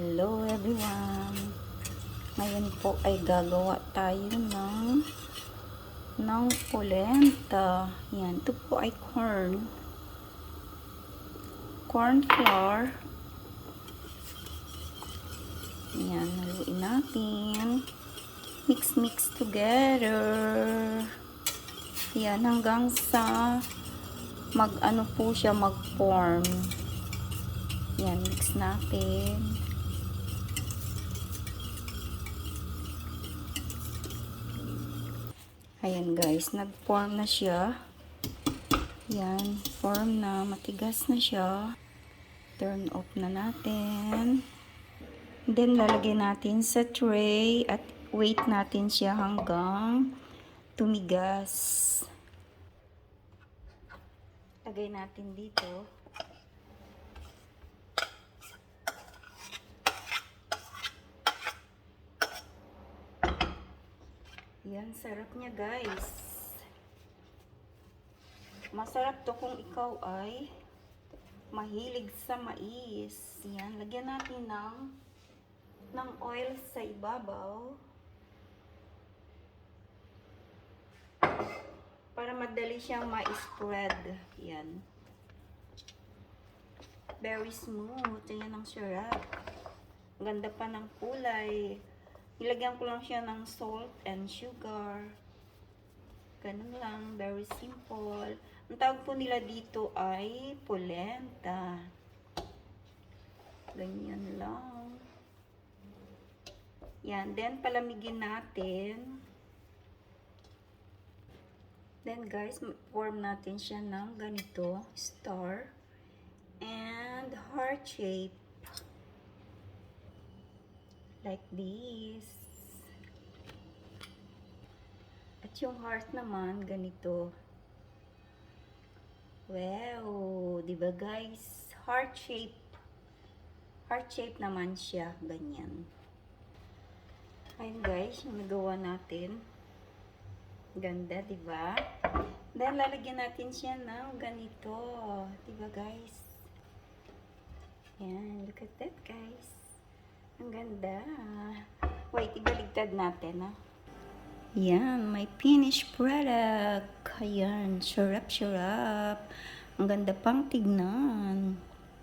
Hello everyone! Ngayon po ay gagawa tayo ng polenta. Yan, ito po ay corn flour. Yan, haluin natin. Mix together. Yan, hanggang sa mag-ano po siya, mag-form. Yan, mix natin. Ayan guys, nag-form na siya. Yan, form na, matigas na siya. Turn off na natin. Then, lalagay natin sa tray at wait natin siya hanggang tumigas. Lagay natin dito. Yan, sarap niya guys. Masarap to kung ikaw ay mahilig sa mais. Yan, lagyan natin ng oil sa ibabaw. Para madali siyang ma-spread. Yan. Very smooth. Yan ang sarap. Ganda pa ng kulay. Nilagyan ko lang siya ng salt and sugar. Ganun lang. Very simple. Ang tawag po nila dito ay polenta. Ganyan lang. Yan. Then, palamigin natin. Then, guys, form natin siya ng ganito. Star. And heart shape. Like this. At yung heart naman, ganito. Wow! Diba guys? Heart shape. Heart shape naman siya. Ganyan. Ayun guys, yung nagawa natin. Ganda, diba? Then, lalagyan natin siya ng ganito. Diba guys? Yan. Look at that guys. Ang ganda. Wait, ibaligtad natin, ha? Yan, may finished product. Ayan, sarap. Ang ganda pang tignan.